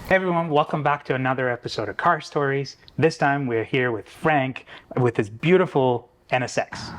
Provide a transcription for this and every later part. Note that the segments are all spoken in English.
Hey everyone, welcome back to another episode of Car Stories. This time we're here with Frank with his beautiful NSX.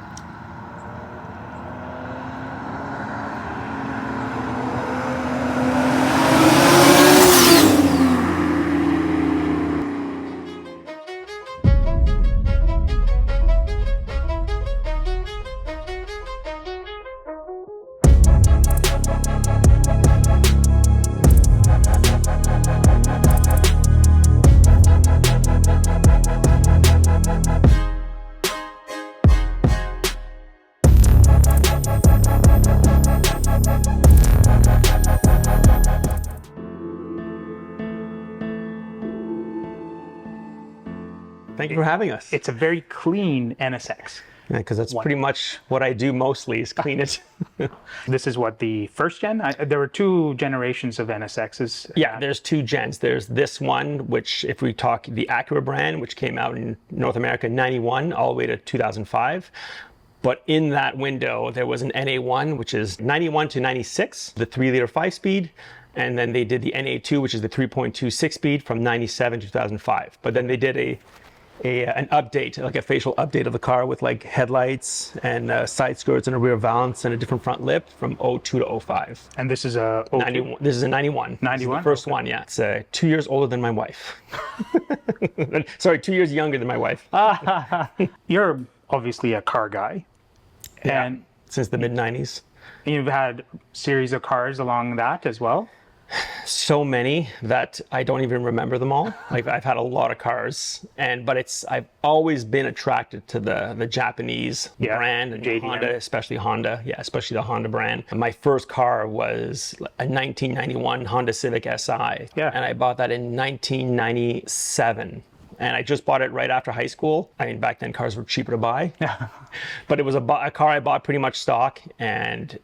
Thank you for having us. It's a very clean NSX. Yeah, because that's pretty much what I do mostly is clean it. This is what, the first gen? There were two generations of NSXs. Yeah, there's two gens. There's this one, which if we talk the Acura brand, which came out in North America in 91 all the way to 2005. But in that window, there was an NA1, which is 91 to 96, the 3-liter 5-speed. And then they did the NA2, which is the 3.2 6-speed from 97 to 2005. But then they did an update, like a facial update of the car with like headlights and side skirts and a rear valance and a different front lip from 02 to 05. And this is a 91. This is a 91. 91? This is the first one, yeah. It's 2 years older than my wife. Sorry, 2 years younger than my wife. You're obviously a car guy. And yeah, since the mid-90s. You've had a series of cars along that as well? So many that I don't even remember them all. Like I've had a lot of cars, but I've always been attracted to the Japanese brand and JDM. Honda, especially Honda. Yeah, especially the Honda brand. My first car was a 1991 Honda Civic Si. Yeah. And I bought that in 1997. And I just bought it right after high school. I mean, back then cars were cheaper to buy. But it was a car I bought pretty much stock, and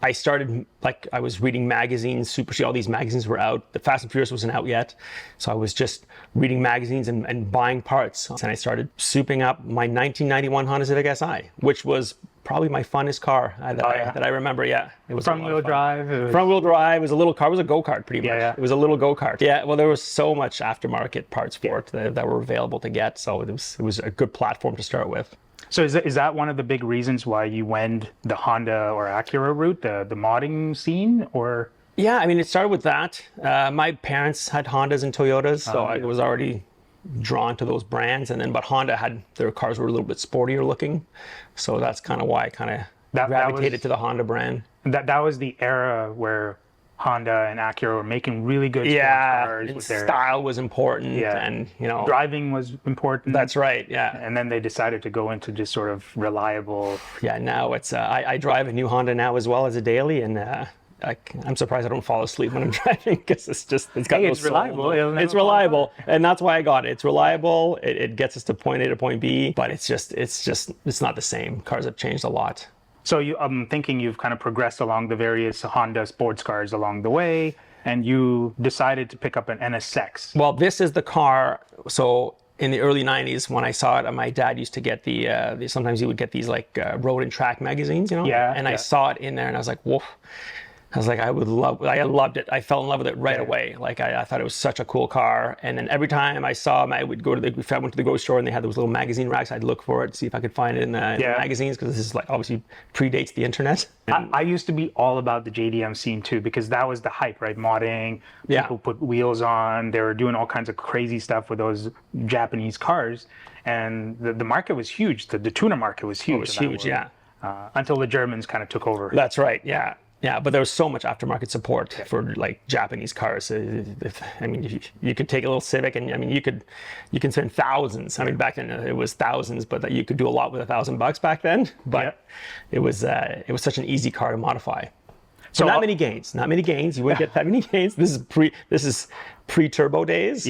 I started, like, I was reading magazines, Super C, all these magazines were out. The Fast and Furious wasn't out yet. So I was just reading magazines and buying parts. And I started souping up my 1991 Honda Civic Si, which was probably my funnest car that I remember. Yeah, it was front-wheel drive. Front-wheel drive. It was a little car. It was a go-kart pretty much. Yeah. It was a little go-kart. Yeah, well, there was so much aftermarket parts for it that were available to get. So it was a good platform to start with. So is that one of the big reasons why you went the Honda or Acura route, the modding scene, or? Yeah, I mean, it started with that. My parents had Hondas and Toyotas, so I was already drawn to those brands. But Honda their cars were a little bit sportier looking, so that's kind of why I kind of gravitated to the Honda brand. That was the era where Honda and Acura were making really good sports cars. And style was important, and driving was important. That's right, yeah. And then they decided to go into just sort of reliable. Yeah, now it's I drive a new Honda now as well as a daily, and I'm surprised I don't fall asleep when I'm driving, because it's got it's reliable. It's reliable, and that's why I got it. It's reliable. It gets us to point A to point B, but it's not the same. Cars have changed a lot. So I'm thinking you've kind of progressed along the various Honda sports cars along the way, and you decided to pick up an NSX. Well, this is the car. So in the early 90s, when I saw it, my dad used to get sometimes he would get these like road and track magazines, and I saw it in there, and I was like, whoa. I was like, I loved it. I fell in love with it right away. Like I thought it was such a cool car. And then every time I saw him, I would go if I went to the grocery store and they had those little magazine racks, I'd look for it, see if I could find it in the magazines, because this is like obviously predates the internet. I used to be all about the JDM scene too, because that was the hype, right? Modding, people put wheels on, they were doing all kinds of crazy stuff with those Japanese cars. And the market was huge. The tuner market was huge. It was huge, yeah. Until the Germans kind of took over. That's right, yeah. Yeah, but there was so much aftermarket support for like Japanese cars. I mean, you could take a little Civic, and I mean, you can spend thousands. I mean, back then it was thousands, but you could do a lot with $1,000 back then. But it was such an easy car to modify. So not many gains. You wouldn't get that many gains. This is pre-turbo days.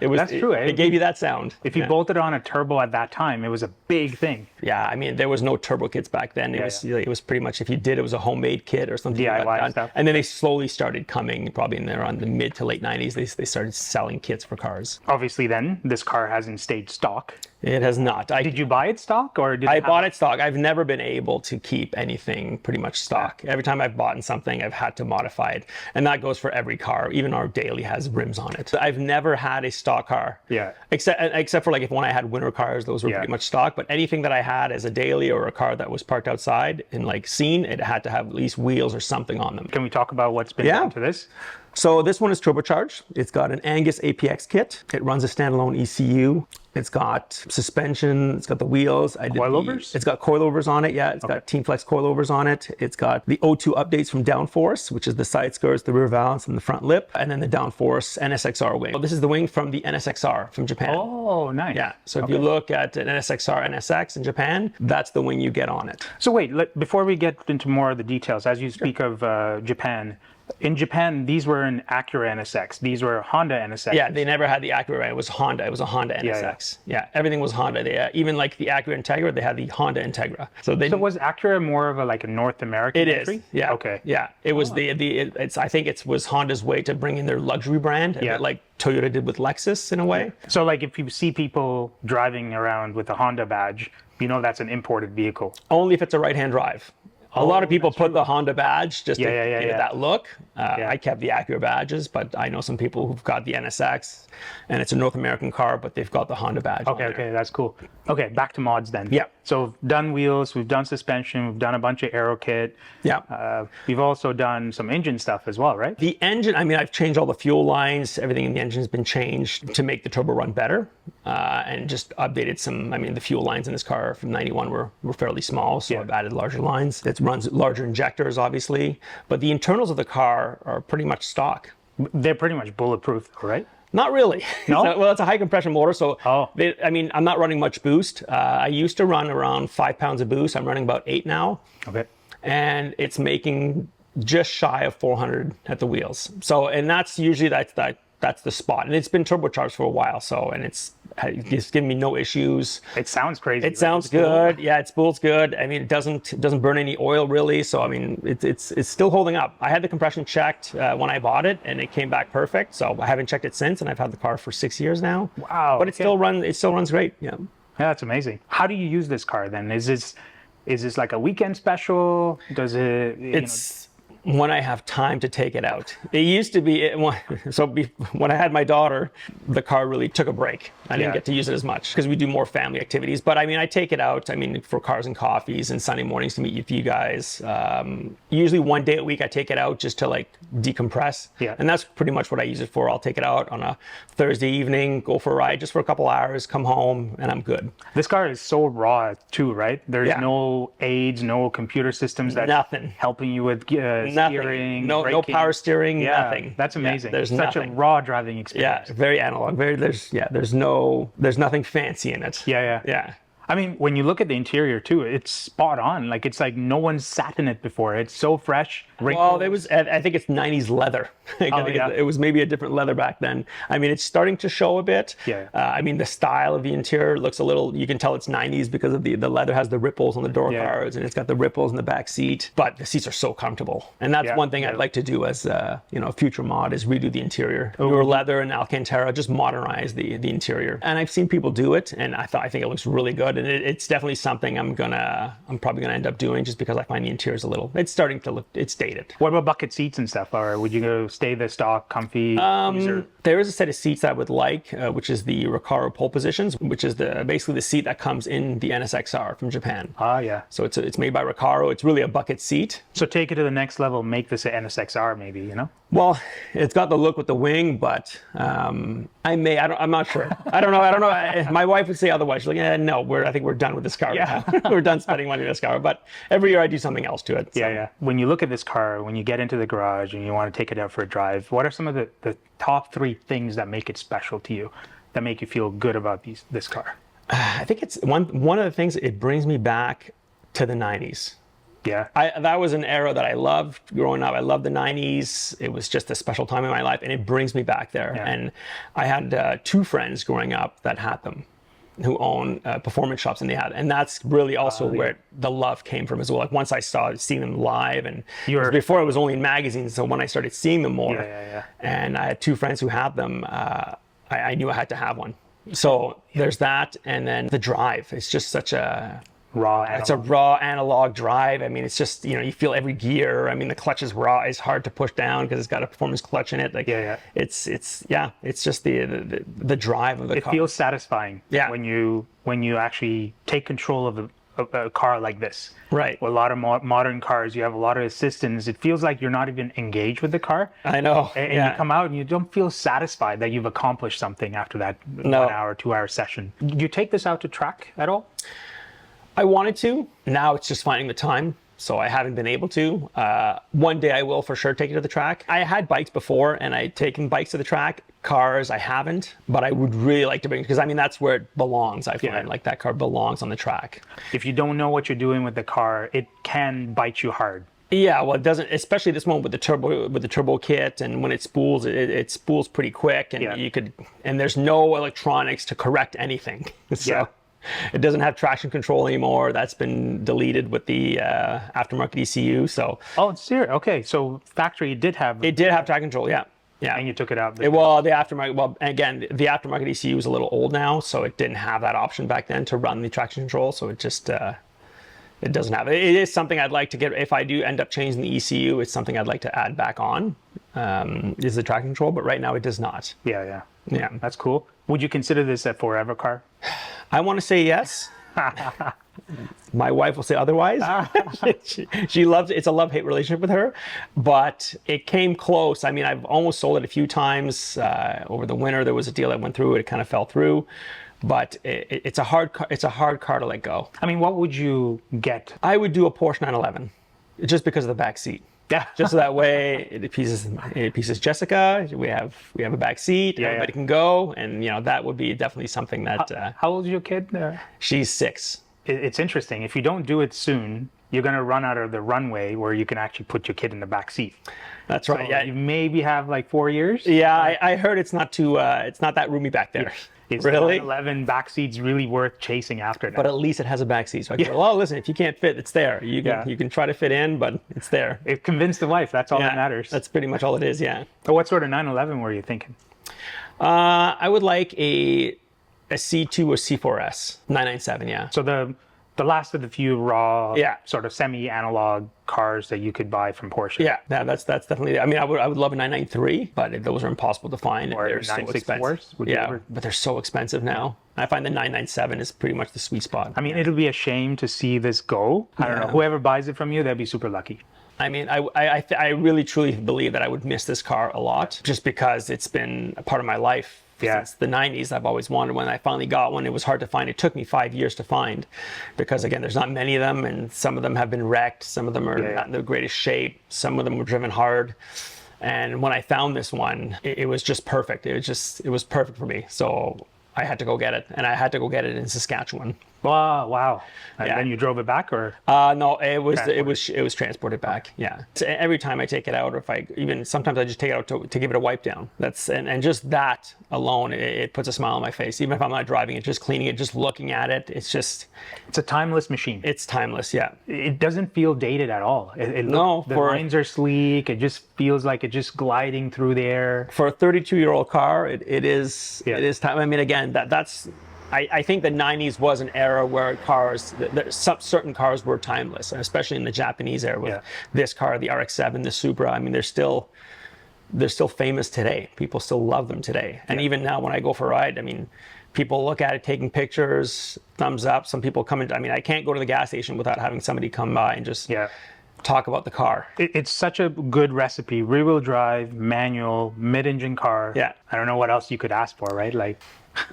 That's true. It gave you that sound. If you bolted on a turbo at that time, it was a big thing. Yeah, I mean, there was no turbo kits back then. It was pretty much, if you did, it was a homemade kit or something. DIY stuff. And then they slowly started coming, probably in there on the mid to late 90s, they started selling kits for cars. Obviously then, this car hasn't stayed stock. It has not. Did you buy it stock or did I bought it stock. I've never been able to keep anything pretty much stock. Every time I've bought something, I've had to modify it. And that goes for every car. Even our daily has rims on it. I've never had a stock car. Yeah. Except for like if when I had winter cars, those were pretty much stock. But anything that I had as a daily or a car that was parked outside and like seen, it had to have at least wheels or something on them. Can we talk about what's been done to this? So this one is turbocharged. It's got an Angus APX kit. It runs a standalone ECU. It's got suspension. It's got the wheels. Coilovers? It's got coilovers on it. Yeah, it's got Team Flex coilovers on it. It's got the O2 updates from Downforce, which is the side skirts, the rear valance, and the front lip, and then the Downforce NSXR wing. This is the wing from the NSXR from Japan. Oh, nice. Yeah. So if you look at an NSXR NSX in Japan, that's the wing you get on it. So wait, before we get into more of the details, as you speak of Japan. In Japan, these were an Acura NSX. These were Honda NSX. Yeah, they never had the Acura. It was Honda. It was a Honda NSX. Yeah, everything was Honda. They, even like the Acura Integra, they had the Honda Integra. So was Acura more of a North American entry? It is. Yeah. Okay. Yeah. It was I think it was Honda's way to bring in their luxury brand, a bit like Toyota did with Lexus in a way. So like if you see people driving around with a Honda badge, you know that's an imported vehicle. Only if it's a right-hand drive. A lot of people put the Honda badge just to give it that look. I kept the Acura badges, but I know some people who've got the NSX, and it's a North American car, but they've got the Honda badge. Okay, that's cool. Okay, back to mods then. Yeah. So we've done wheels, we've done suspension, we've done a bunch of aero kit. Yeah. We've also done some engine stuff as well, right? The engine, I mean, I've changed all the fuel lines. Everything in the engine has been changed to make the turbo run better, and just updated some. I mean, the fuel lines in this car from '91 were fairly small, so I've added larger lines. It runs larger injectors, obviously, but the internals of the car are pretty much stock. They're pretty much bulletproof, right? Not really. No? Well, it's a high compression motor, so I mean, I'm not running much boost. I used to run around 5 pounds of boost. I'm running about 8 now. Okay. And it's making just shy of 400 at the wheels. So, and that's usually that's the spot. And it's been turbocharged for a while, so, and it's giving me no issues. It sounds crazy. It sounds good. Yeah, it spools good. I mean, it doesn't burn any oil really. So I mean, it's still holding up. I had the compression checked when I bought it, and it came back perfect. So I haven't checked it since, and I've had the car for 6 years now. Wow. But it still runs great. Yeah. Yeah, that's amazing. How do you use this car then? Is this like a weekend special? Does it? When I have time to take it out. It used to be, when I had my daughter, the car really took a break. I didn't get to use it as much because we do more family activities. But I mean, I take it out, for cars and coffees and Sunday mornings to meet with you guys. Usually one day a week I take it out just to like decompress. Yeah. And that's pretty much what I use it for. I'll take it out on a Thursday evening, go for a ride just for a couple hours, come home, and I'm good. This car is so raw too, right? There's no aids, no computer systems that's helping you with steering, no power steering, nothing. That's amazing. There's such a raw driving experience. Yeah, very analog. There's nothing fancy in it. Yeah. I mean, when you look at the interior too, it's spot on. Like it's like no one's sat in it before. It's so fresh. Well, I think it's 90s leather. It was maybe a different leather back then. I mean, it's starting to show a bit. Yeah. I mean, the style of the interior looks a little, you can tell it's 90s because of the leather has the ripples on the door cards, and it's got the ripples in the back seat, but the seats are so comfortable. And that's one thing I'd like to do as a future mod is redo the interior. Newer leather and Alcantara, just modernize the interior. And I've seen people do it, and I think it looks really good. And it's definitely something I'm probably gonna end up doing just because I find the interior's it's starting to look, it's dated. What about bucket seats and stuff? Or would you go stay the stock comfy? There is a set of seats I would like, which is the Recaro pole positions, which is basically the seat that comes in the NSXR from Japan. Yeah. So it's made by Recaro. It's really a bucket seat. So take it to the next level, make this an NSXR maybe, Well, it's got the look with the wing, but I'm not sure. I don't know. My wife would say otherwise. She's like, no, I think we're done with this car. Yeah. We're done spending money on this car. But every year I do something else to it. So. Yeah. When you look at this car, when you get into the garage and you want to take it out for a drive, what are some of the top 3 things that make it special to you, that make you feel good about this car? I think it's one of the things, it brings me back to the 90s. Yeah. That was an era that I loved growing up. I loved the 90s. It was just a special time in my life, and it brings me back there. Yeah. And I had 2 friends growing up that had them, who own performance shops, and they had, and that's really also where the love came from as well. Like once I started seeing them live, and before it was only in magazines, so when I started seeing them more, and I had 2 friends who had them, I knew I had to have one. So there's that, and then the drive. It's just such a it's a raw analog drive. I mean, it's just, you know, you feel every gear. I mean, the clutch is raw. It's hard to push down because it's got a performance clutch in it. Like, it's just the drive of the car. It feels satisfying. Yeah. When you actually take control of a car like this. Right. With a lot of modern cars, you have a lot of assistance. It feels like you're not even engaged with the car. I know. And you come out and you don't feel satisfied that you've accomplished something after that 1 hour, 2 hour session. Do you take this out to track at all? I wanted to. Now it's just finding the time. So I haven't been able to. One day I will for sure take it to the track. I had bikes before, and I'd taken bikes to the track. Cars I haven't, but I would really like to bring, because I mean, that's where it belongs. I find like that car belongs on the track. If you don't know what you're doing with the car, it can bite you hard. Yeah, well, it doesn't, especially this one with the turbo kit, and when it spools, it spools pretty quick, and you could, and there's no electronics to correct anything. So it doesn't have traction control anymore. That's been deleted with the aftermarket ECU. So it's serious. Okay, so factory did have traction control. Yeah. And you took it out. The aftermarket. Well, again, the aftermarket ECU is a little old now, so it didn't have that option back then to run the traction control. So it just it doesn't have it. It is something I'd like to get. If I do end up changing the ECU, it's something I'd like to add back on. Is the traction control, but right now it does not. Yeah. That's cool. Would you consider this a forever car? I want to say yes. My wife will say otherwise. She loves it. It's a love-hate relationship with her, but it came close. I mean, I've almost sold it a few times. Over the winter, there was a deal that went through. It kind of fell through, but it's a hard car. It's a hard car to let go. I mean, what would you get? I would do a Porsche 911, just because of the back seat. Yeah. Just so that way it appeases Jessica. We have a back seat. Everybody can go, and that would be definitely something that. How old is your kid? She's 6. It's interesting. If you don't do it soon, you're going to run out of the runway where you can actually put your kid in the back seat. That's right. So you maybe have like 4 years. Yeah, I heard it's not too. It's not that roomy back there. It's really? 11 back seats really worth chasing after that. But at least it has a back seat. So I go, well, listen, if you can't fit, it's there. You can try to fit in, but it's there. It convinced the wife. That's all that matters. That's pretty much all it is. Yeah. So what sort of 911 were you thinking? I would like a C2 or C4S 997. Yeah. So the last of the few raw, sort of semi-analog cars that you could buy from Porsche. Yeah, that's definitely. I mean, I would love a 993, but those are impossible to find. Or they're so expensive. But they're so expensive now. I find the 997 is pretty much the sweet spot. I mean, it'll be a shame to see this go. I don't know. Whoever buys it from you, they'll be super lucky. I mean, I really truly believe that I would miss this car a lot, just because it's been a part of my life. Since the 90s. I've always wanted one. I finally got one. It was hard to find. It took me 5 years to find, because again, there's not many of them, and some of them have been wrecked. Some of them are not in the greatest shape. Some of them were driven hard. And when I found this one, it was just perfect. It was perfect for me. So I had to go get it, and I had to go get it in Saskatchewan. Wow. And then you drove it back, or? No, it was transported back. Yeah. So every time I take it out, or sometimes I just take it out to give it a wipe down. And just that alone, it puts a smile on my face. Even if I'm not driving it, just cleaning it, just looking at it, it's a timeless machine. It's timeless. Yeah. It doesn't feel dated at all. The lines are sleek. It just feels like it's just gliding through the air. For a 32-year-old car, it is time. I mean, again, that's. I think the 90s was an era where certain cars were timeless, especially in the Japanese era with this car, the RX-7, the Supra. I mean, they're still famous today. People still love them today. And even now when I go for a ride, I mean, people look at it, taking pictures, thumbs up. Some people come in. I mean, I can't go to the gas station without having somebody come by and just talk about the car. It's such a good recipe. Rear-wheel drive, manual, mid-engine car. Yeah. I don't know what else you could ask for, right? Like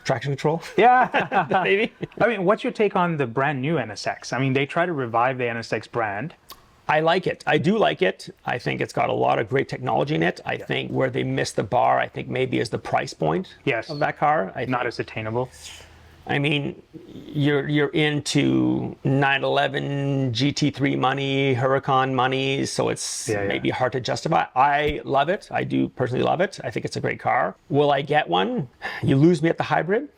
traction control. Yeah. Maybe. I mean, what's your take on the brand new NSX? I mean, they try to revive the NSX brand. I like it. I do like it. I think it's got a lot of great technology in it. I think where they missed the bar, I think maybe is the price point of that car. Not as attainable. I mean, you're into 911 GT3 money, Huracan money, so it's maybe hard to justify. I love it. I do personally love it. I think it's a great car. Will I get one? You lose me at the hybrid,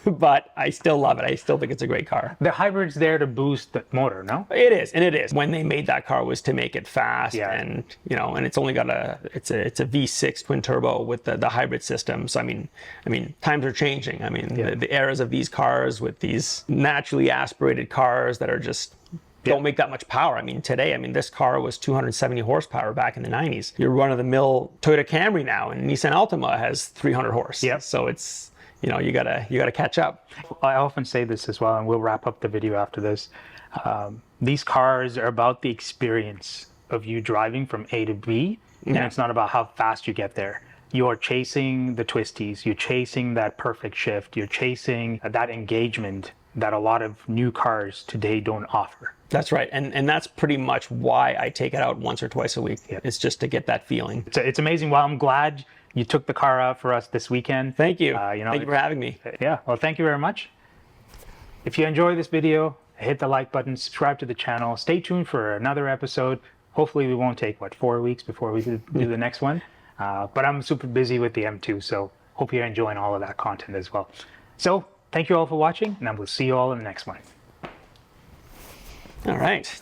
but I still love it. I still think it's a great car. The hybrid's there to boost the motor, no? It is, and it is. When they made that car was to make it fast, and you know, and it's only got it's a V6 twin turbo with the hybrid system. So I mean, times are changing. I mean, the eras of these cars with these naturally aspirated cars that are just don't make that much power. I mean, today, this car was 270 horsepower back in the 90s. Your run-of-the-mill Toyota Camry now, and Nissan Altima has 300 horse. Yeah. So it's, you know, you gotta catch up. I often say this as well, and we'll wrap up the video after this. These cars are about the experience of you driving from A to B, and it's not about how fast you get there. You're chasing the twisties, you're chasing that perfect shift, you're chasing that engagement that a lot of new cars today don't offer. That's right, and that's pretty much why I take it out once or twice a week. It's just to get that feeling. It's amazing. Well, I'm glad you took the car out for us this weekend. Thank you. Thank you for having me. Yeah, well, thank you very much. If you enjoyed this video, hit the like button, subscribe to the channel, stay tuned for another episode. Hopefully we won't take, 4 weeks before we do the next one. But I'm super busy with the M2, so hope you're enjoying all of that content as well. So thank you all for watching, and I will see you all in the next one. All right.